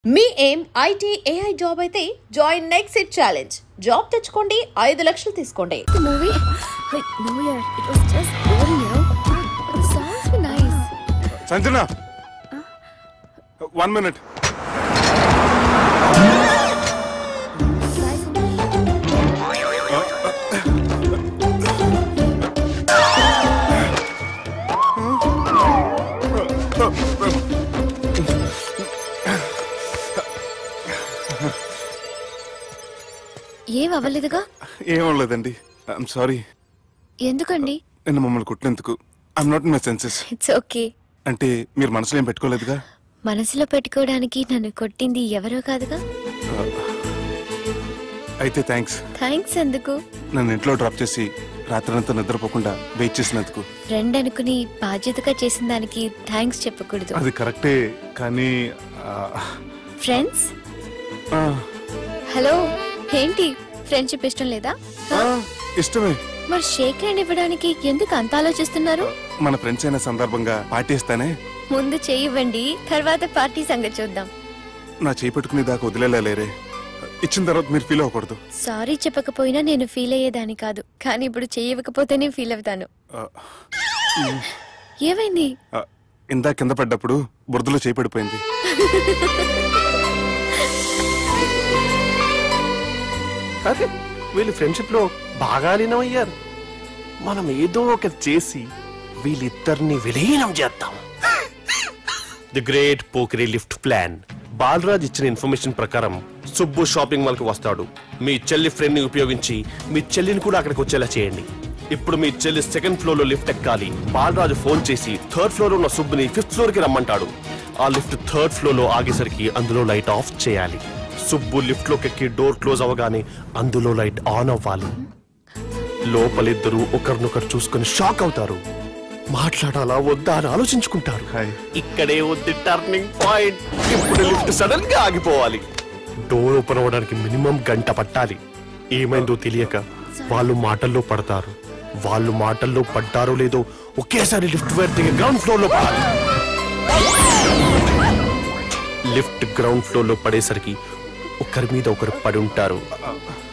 మీ ఏం IT AI job అయితే join next it challenge. Job తెచ్చుకోండి, 5 లక్షలు తీసుకోండి. The movie? Like, no, yeah, it was just boring, you know. The songs were nice. Sanjana, 1 minute. ఏం అవ్వలేదుగా? ఏం అవ్వలేదండి. I'm sorry. ఎందుకండి? నేను మమ్మల్ని కుట్టినందుకు I'm not in my senses. It's okay. అంటే మీరు మనసులో ఏం పెట్టుకోలేదుగా? మనసులో పెట్టుకోవడానికి నన్ను కొట్టింది ఎవరో కాదుగా. అయితే థ్యాంక్స్. థ్యాంక్స్ ఎందుకు? నన్ను ఇంట్లో డ్రాప్ చేసి రాత్రంతా నిద్రపోకుండా వెయిట్ చేసినందుకు. ఫ్రెండ్ అనుకుని బాధ్యతగా చేసిన దానికి థ్యాంక్స్ చెప్పకూడదు. అది కరెక్టే, కానీ ఫ్రెండ్స్? హలో, ఏంటి ఫ్రెండ్షిప్ ఇష్టం లేదా? ఇష్టమే. మరి షేక్ హ్యాండ్ ఇవ్వడానికి ఎందుకు అంత ఆలోచిస్తున్నారు? మన ఫ్రెండ్స్ అయిన సందర్భంగా పార్టీ ఇస్తానే. ముందు చేయి ఇవ్వండి, తర్వాత పార్టీ సంగతి చూద్దాం. నా చేయి పెట్టుకునే దాకా వదిలేలేరే. ఇచ్చిన తర్వాత మీరు ఫీల్ అవ్వకూడదు. సారీ చెప్పకపోయినా నేను ఫీల్ అయ్యేదాన్ని కాదు, కానీ ఇప్పుడు చెయ్యి ఇవ్వకపోతేనే ఫీల్ అవుతాను. ఏమైంది? ఇందా కింద పడ్డప్పుడు బురదలో చేయి పడిపోయింది. అరే, వీళ్ళు ఫ్రెండ్షిప్ లో బాగా లీనమయ్యారు. మనం ఏదో ఒకటి చేసి వీళ్ళిద్దరిని విలీనం చేద్దాం. ది గ్రేట్ పోకరీ లిఫ్ట్ ప్లాన్. బాలరాజ్ ఇచ్చిన ఇన్ఫర్మేషన్ ప్రకారం సుబ్బు షాపింగ్ మాల్ కి వస్తాడు. మీ చెల్లి ఫ్రెండ్ ని ఉపయోగించి మీ చెల్లిని కూడా అక్కడికి వచ్చేలా చేయండి. ఇప్పుడు మీ చెల్లి 2nd ఫ్లోర్ లో లిఫ్ట్ ఎక్కాలి. బాలరాజు ఫోన్ చేసి 3rd ఫ్లోర్ లో ఉన్న సుబ్బుని 5th ఫ్లోర్ కి రమ్మంటాడు. ఆ లిఫ్ట్ 3rd ఫ్లోర్ లో ఆగేసరికి అందులో లైట్ ఆఫ్ చేయాలి. సుబ్బు లిఫ్ట్ లోకి ఎక్కి డోర్ క్లోజ్ అవ్వగానే అందులో లైట్ ఆన్ అవ్వాలి. లోపలిద్దరూ ఒకరినొకరు చూసుకుని షాక్ అవుతారు. మాట్లాడాలా వద్దా అని ఆలోచించుకుంటారు. ఇక్కడే ఉంది టర్నింగ్ పాయింట్. ఇప్పుడు లిఫ్ట్ సడన్ గా ఆగిపోవాలి. డోర్ ఓపెన్ అవ్వడానికి మినిమం గంట పట్టాలి. ఏమైందో తెలియక వాళ్ళు మాటల్లో పడతారు. వాళ్ళు మాటల్లో పడ్డారో లేదో ఒకేసారి లిఫ్ట్ దిగి గ్రౌండ్ ఫ్లోర్ లో పడాలి. లిఫ్ట్ గ్రౌండ్ ఫ్లోర్ లో పడేసరికి ఒకరి మీద ఒకరు పడి ఉంటారు.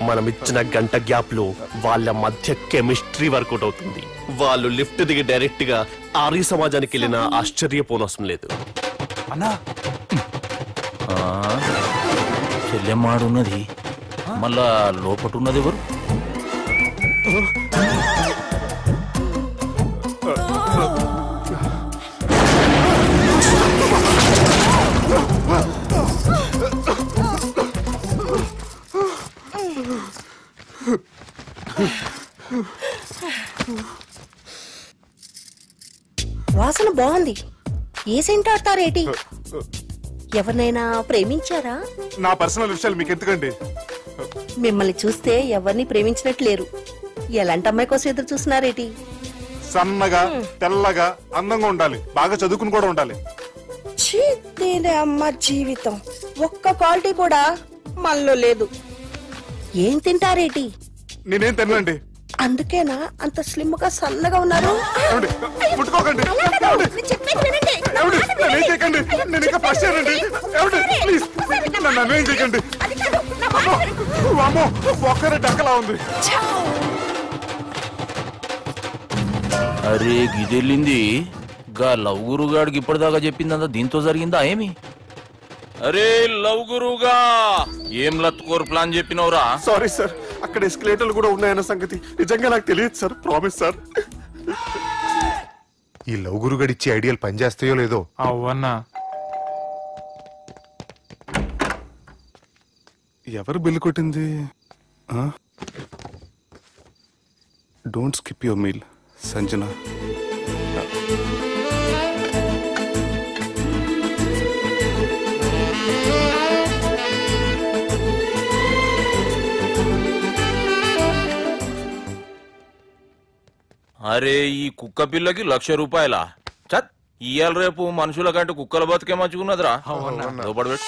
మనం ఇచ్చిన గంట గ్యాప్ లో వాళ్ళ మధ్య కెమిస్ట్రీ వర్కౌట్ అవుతుంది. వాళ్ళు లిఫ్ట్ దిగి డైరెక్ట్ గా ఆర్య సమాజానికి వెళ్ళిన ఆశ్చర్యపోనవసరం లేదు. అన్నా చెల్లెమ్మాడున్నది, మళ్ళా లోపటున్నది ఎవరు? వాసన బాగుంది. ఏ సెంట్ ఆడతారేటి? ఎవరినైనా ప్రేమించారా? నా పర్సనల్ విషయాలు మీకు ఎందుకండి? మిమ్మల్ని చూస్తే ఎవరిని ప్రేమించినట్లేరు. ఎలాంటి అమ్మాయి కోసం ఎదురు చూస్తున్నారేటి? సన్నగా, తెల్లగా, అందంగా ఉండాలి. బాగా చదువుకుని కూడా ఉండాలి. అమ్మ జీవితం ఒక్క క్వాలిటీ కూడా మనలో లేదు. ఏం తింటారేటి? నేనేం తినండి. అందుకేనా అంత స్లిమ్ గా సన్నగా ఉన్నారు? ముట్టుకోకండి. నేను ఇంకా ఫస్ట్ చేయనండి. నన్ను ఏం చేయకండి. ఒక్కరే డక్కలా ఉంది. అరే గిదెళ్ళింది. గా లవ్ గురుగాడికి ఇప్పటిదాకా చెప్పిందంతా దీంతో జరిగిందా ఏమి? అరే లవ్ గురుగా, ఏం లత్కోరు ప్లాన్ చెప్పినవురా? సారీ సార్, అక్కడ ఎస్కలేటర్లు కూడా ఉన్నాయన్న సంగతి నిజంగా నాకు తెలియదు సార్. Promise sir. ఈ లవ్ గురుగడిచ్చే ఐడియాలు పనిచేస్తాయో లేదో. అవ్వన్నా, ఎవరు బిల్లు కొట్టింది? Don't skip your meal Sanjana. అరే ఈ కుక్క పిల్లకి 1,00,000 రూపాయలా? చత్, ఇయ్యాల రేపు మనుషుల కంటే కుక్కల బతికే మంచుకున్నదిరా. లోపడబెట్టు.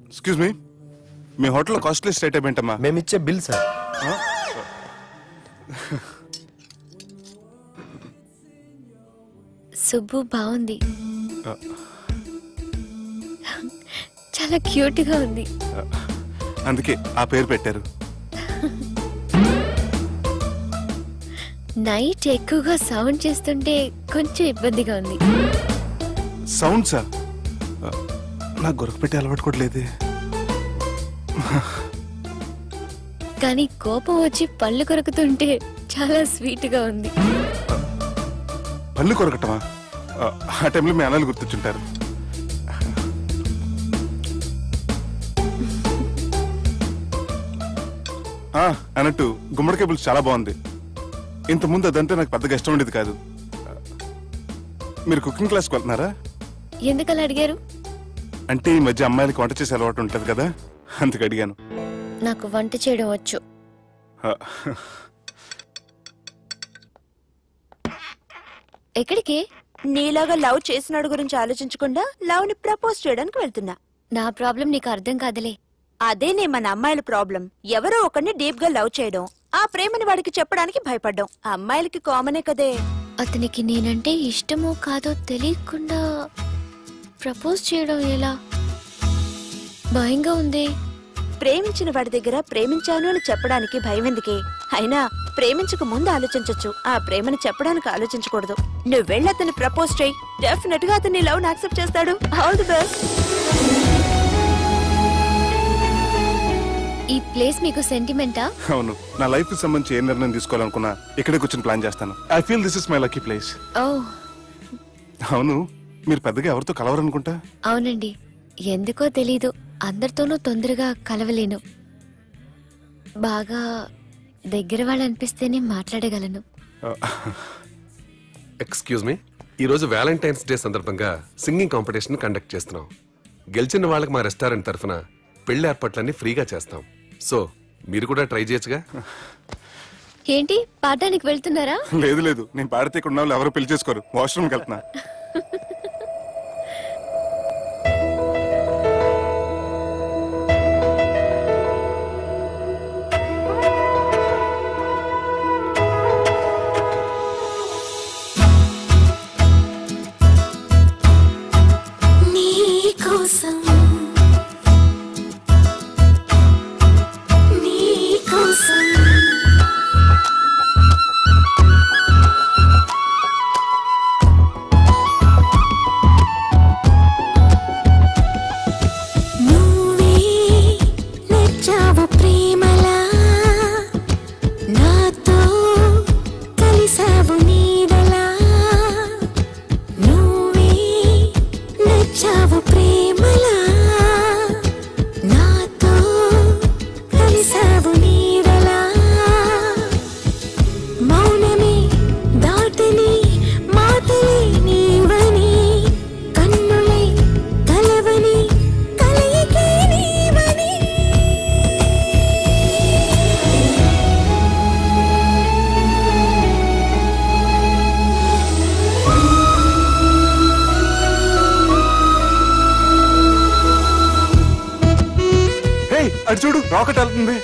ఎక్స్క్యూజ్ మీ, మీ హోటల్లో కాస్ట్లీ స్టేట్ ఏంటమ్మా? మేము ఇచ్చే బిల్ సార్. సుబ్బు బాగుంది, చాలా క్యూట్ గా ఉంది. అందుకే ఆ పేరు పెట్టారు. నైట్ ఎక్కువగా సౌండ్ చేస్తుంటే కొంచెం ఇబ్బందిగా ఉంది. సౌండ్సా? నాకు గొరక పెట్టి అలవాటు కూడా లేదే. కానీ కోపం వచ్చి పళ్ళు కొరుకుతుంటే చాలా స్వీట్ గా ఉంది. పళ్ళు కొరకటమా? ఆ టైంలో మీ అన్నలు గుర్తొచ్చుంటారు. అన్నట్టు గుమ్మడికాయ పులుసు చాలా బాగుంది. ఇంతకుముందు అదంటే నాకు పెద్దగా ఇష్టం ఉండేది కాదు. మీరు కుకింగ్ క్లాస్కి వెళ్తున్నారా? ఎందుకలా అడిగారు? అంటే ఈ మధ్య అమ్మాయిలకి వంట చేసే అలవాటు ఉంటుంది కదా, అందుకు అడిగాను. నాకు వంట చేయడం వచ్చు. ఎక్కడికి? నీలాగా లవ్ చేసినాడు గురించి ఆలోచించకుండా లవ్ ని ప్రపోజ్ చేయడానికి వెళ్తున్నా. నా ప్రాబ్లం నీకు అర్థం కాదులే. అదేనే మన అమ్మాయిల ప్రాబ్లం. ఎవరో ఒకరిని డీప్ గా లవ్ చేయడం, ఆ ప్రేమని వాడికి చెప్పడానికి భయపడ్డం అమ్మాయిలకి కామనే కదే. అతనికి నేనంటే ఇష్టమో కాదో తెలియకుండా ప్రపోజ్ చేయడం ఎలా? భయంగా ఉంది. ప్రేమించిన వాడి దగ్గర ప్రేమించాను అని చెప్పడానికి భయం ఎందుకే? అయినా ప్రేమించక ముందు ఆలోచించొచ్చు, ఆ ప్రేమని చెప్పడానికి ఆలోచించకూడదు. నువ్వు వెళ్ళి అతన్ని ప్రపోజ్ చేయి, డెఫినెట్ గా అతన్ని లవ్ యాక్సెప్ట్ చేస్తాడు. All the best. ఈ ప్లేస్ మీకు సెంటిమెంటా? అవును, నా లైఫ్ కి సంబంధించి ఏ నిర్ణయం తీసుకోవాలనుకున్నా ఇక్కడే కూర్చొని ప్లాన్ చేస్తాను. I feel this is my lucky place. Oh అవును, మీరు పెద్దగా ఎవరితో కలవరనుకుంటా? అవునండి, ఎందుకో తెలీదు, అందరితోనూ తొందరగా కలవలేను. బాగా దగ్గర వాళ్ళు అనిపిస్తేనే మాట్లాడగలను. ఎక్స్క్యూజ్ మీ, ఈరోజు వ్యాలంటైన్స్ డే సందర్భంగా సింగింగ్ కాంపిటీషన్ కండక్ట్ చేస్తున్నాం. గెలిచిన వాళ్ళకి మా రెస్టారెంట్ తరఫున పెళ్లి ఏర్పాట్లన్నీ ఫ్రీగా చేస్తాం. సో మీరు కూడా ట్రై చేయొచ్చుగా. ఏంటి, పాడడానికి వెళ్తున్నారా? లేదు లేదు, నేను పాడితే ఇక్కడ ఉన్న వాళ్ళు ఎవరు పెళ్లి చేసుకోరు. వాష్రూమ్కి వెళ్తున్నా. అది చూడు, రాకెట్ వెళ్తుంది.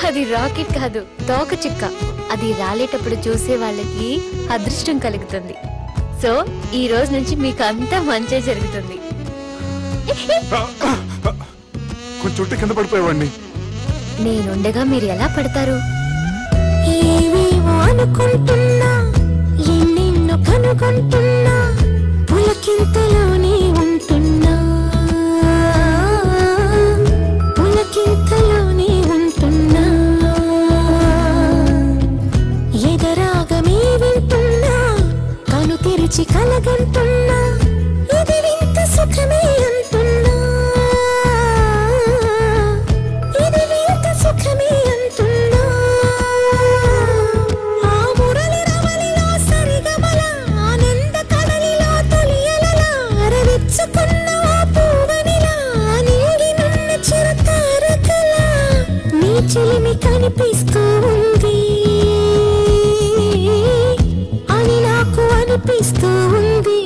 అది రాకెట్ కాదు, తోక చుక్క. అది రాలేటప్పుడు చూసే వాళ్ళకి అదృష్టం కలుగుతుంది. సో ఈ రోజు నుంచి మీకు అంతా మంచి జరుగుతుంది. కొంచెం చుట్టూ కింద పడిపోయేవాడిని. నేనుండగా మీరు ఎలా పడతారు? అనుకుంటున్నా, ఎన్నెన్నో కనుగొంటున్నా, పులకింతలోనే ఉంటున్నా, పులకింతలోనే ఉంటున్నా, ఎదరాగమే వింటున్నా, కను తెరిచి కలగంటున్నా, ఇది వింత సుఖమే అంటున్నా, ఇది వింత సుఖమే అంటున్నా. ఆ మురళి రమణిలో సరిగమల, ఆనంద కడలిలో తొలియలల, అరవిచ్చుకున్న ఆ పూవనిలా, నింగినున్న చిరతారకల, నీ చెలిమి కనిపిస్తూ ఉంది అని నాకు అనిపిస్తూ ఉంది.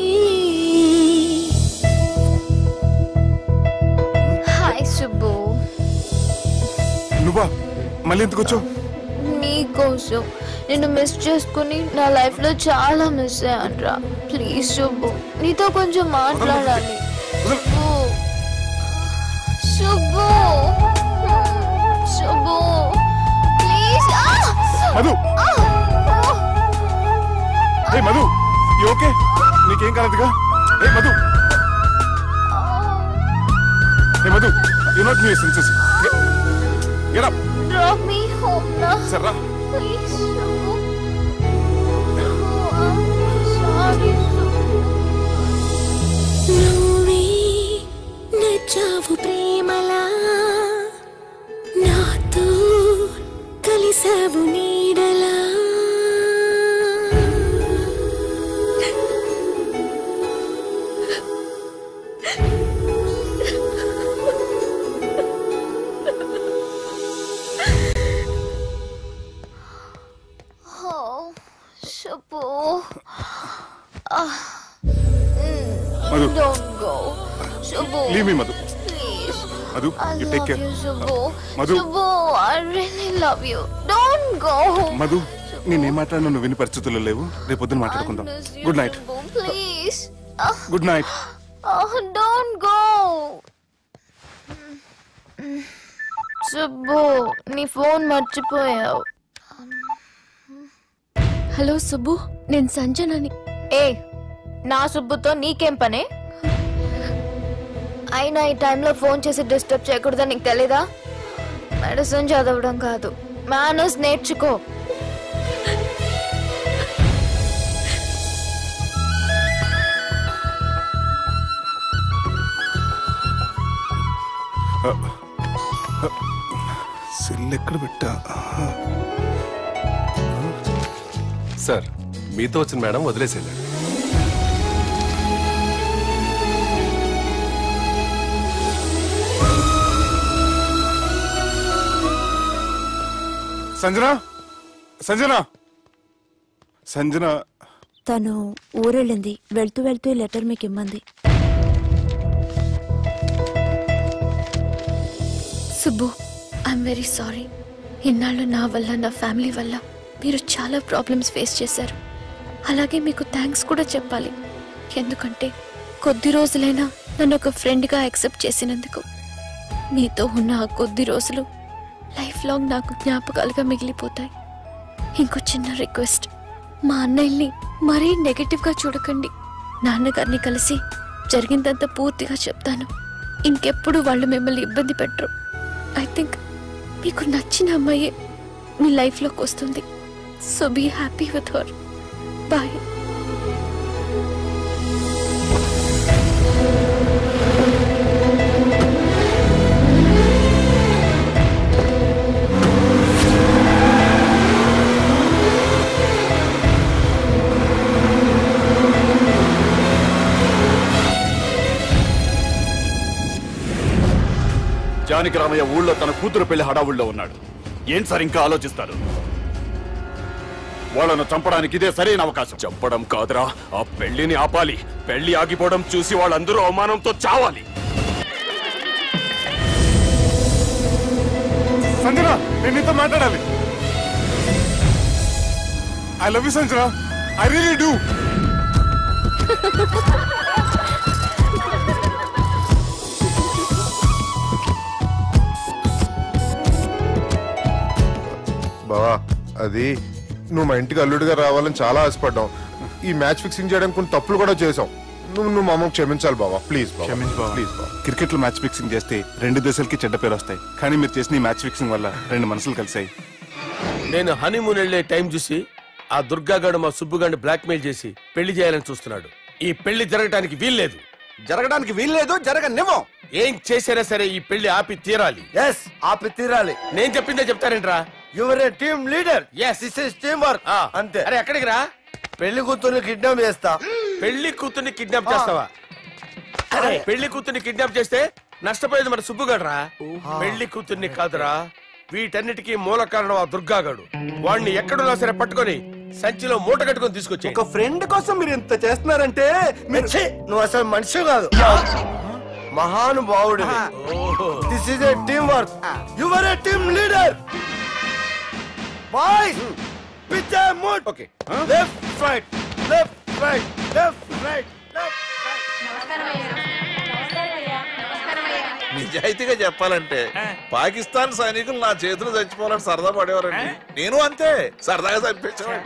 మళ్ళీ ఎందుకు వచ్చావు? నీకోసం నిన్ను మిస్ చేసుకుని నా లైఫ్ లో చాలా మిస్ అయ్యానురా. ప్లీజ్ శుభు, నీతో కొంచెం మాట్లాడాలి. Shubhu, Shubhu, please. Madhu, hey Madhu, you okay? నీకేం కాలేదుగా? Hey Madhu, hey Madhu, you not new senses. Get up. Drop me home now. సర్రా. Please, Shubhu. I'm sorry, నువ్వే నచ్చావు ప్రేమలా, నాతో కలిసావు నీడలా. Shubhu. Madhu. Don't go. Shubhu. Leave me, Madhu. Please. Madhu, I you love take care. you, Shubhu. Madhu. Shubhu, I really love you. Don't go. Madhu, నేనేం మాట్లాడినా నువ్వు విని పరిస్థితుల్లో లేవు. రేపు పొద్దున మాట్లాడుకుందాం. I miss you, good night. Shubhu. Please. Good night. Don't go. Subbu, నీ ఫోన్ మర్చిపోయావు. హలో సుబ్బు, నేను సంజనని. ఏ, నా సుబ్బుతో నీకేం పనే? అయినా ఈ టైంలో ఫోన్ చేసి డిస్టర్బ్ చేయకూడదని నీకు తెలీదా? మెడిసిన్ చదవడం కాదు, మేనర్స్ నేర్చుకో. సెల్ ఎక్కడ పెట్టా? సార్, మీతో వచ్చిన మేడం వదిలేసేయండి. సంజన, సంజన, సంజన. తను ఊరెళ్ళింది. వెళ్తూ వెళ్తూ ఈ లెటర్ మీకు ఇమ్మంది. Subbu, I'm very sorry. ఇన్నాళ్ళు నా వల్ల, నా ఫ్యామిలీ వల్ల మీరు చాలా ప్రాబ్లమ్స్ ఫేస్ చేశారు. అలాగే మీకు థ్యాంక్స్ కూడా చెప్పాలి. ఎందుకంటే కొద్ది రోజులైనా నన్ను ఒక ఫ్రెండ్గా యాక్సెప్ట్ చేసినందుకు. మీతో ఉన్న ఆ కొద్ది రోజులు లైఫ్ లాంగ్ నాకు జ్ఞాపకాలుగా మిగిలిపోతాయి. ఇంకో చిన్న రిక్వెస్ట్, మా అన్నయ్యని మరీ నెగటివ్గా చూడకండి. నాన్నగారిని కలిసి జరిగిందంతా పూర్తిగా చెప్తాను. ఇంకెప్పుడు వాళ్ళు మిమ్మల్ని ఇబ్బంది పెట్టరు. ఐ థింక్ మీకు నచ్చిన అమ్మాయే మీ లైఫ్లోకి వస్తుంది. So be happy with her. Bye. Janaki Ramayya ఊళ్ళో తన కూతురు పెళ్లి హడావుల్లో ఉన్నాడు. ఏం సార్ ఇంకా ఆలోచిస్తారు? వాళ్ళను చంపడానికి ఇదే సరైన అవకాశం. చంపడం కాదురా, ఆ పెళ్లిని ఆపాలి. పెళ్లి ఆగిపోవడం చూసి వాళ్ళందరూ అవమానంతో చావాలి. సంజన, నేను నీతో మాట్లాడాలి. I love you Sanjana, I really do. బావా, అది నువ్వు మా ఇంటికి అల్లుడిగా రావాలని చాలా ఆశపడ్డాం. ఈ మ్యాచ్ ఫిక్సింగ్ చేయడానికి కొన్ని తప్పులు కూడా చేసాం. నువ్వు మా అమ్మకు క్షమించాలి బావా, ప్లీజ్. క్షమించు బావా, ప్లీజ్ బావా. క్రికెట్ లో మ్యాచ్ ఫిక్సింగ్ చేస్తే 2 దేశాలకి చెడ్డ పేరు వస్తాయి. కానీ మీరు చేసిన ఈ మ్యాచ్ ఫిక్సింగ్ వల్ల 2 మనసులు కలిసాయి. నేను హనీమూన్ వెళ్లే టైం చూసి ఆ దుర్గాగాడు మా సుబ్బుగాడిని బ్లాక్మెయిల్ చేసి పెళ్లి చేయాలని చూస్తున్నాడు. ఈ పెళ్లి జరగడానికి వీల్లేదు. జరగడానికి వీల్లేదు, జరగనివ్వం. ఏం చేసినా సరే ఈ పెళ్లి ఆపి తీరాలి. ఎస్, ఆపి తీరాలి. నేను చెప్పిందే చెప్తారేంట్రా? Your a team leader. yes, this is team work. అంతే. అరే ఎక్కడికి రా? పెళ్లి కూతుర్ని కిడ్నాప్ చేస్తా. పెళ్లి కూతుర్ని కిడ్నాప్ చేస్తావా? అరే పెళ్లి కూతుర్ని కిడ్నాప్ చేస్తే నష్టపోయేది మన సుబ్బుగాడ్రా. పెళ్లి కూతుర్ని కాదురా, వీటన్నిటికీ మూల కారణం ఆ దుర్గాగాడు. వాణ్ణి ఎక్కడున్నా సరే పట్టుకొని సంచిలో మూట కట్టుకొని తీసుకొచ్చి. ఒక ఫ్రెండ్ కోసం మీరు ఇంత చేస్తున్నారంటే నువ్వు అసలు మనిషి కాదు. మహానుభావుడు. This is a team work. You are a team leader. Boys pitch a mood. Okay left right left right left right left right. నిజాయితీగా చెప్పాలంటే పాకిస్తాన్ సైనికులు నా చేతులు చచ్చిపోవాలని సరదా పడేవారండి. నేను అంతే సరదాగా చంపించేవాడిని.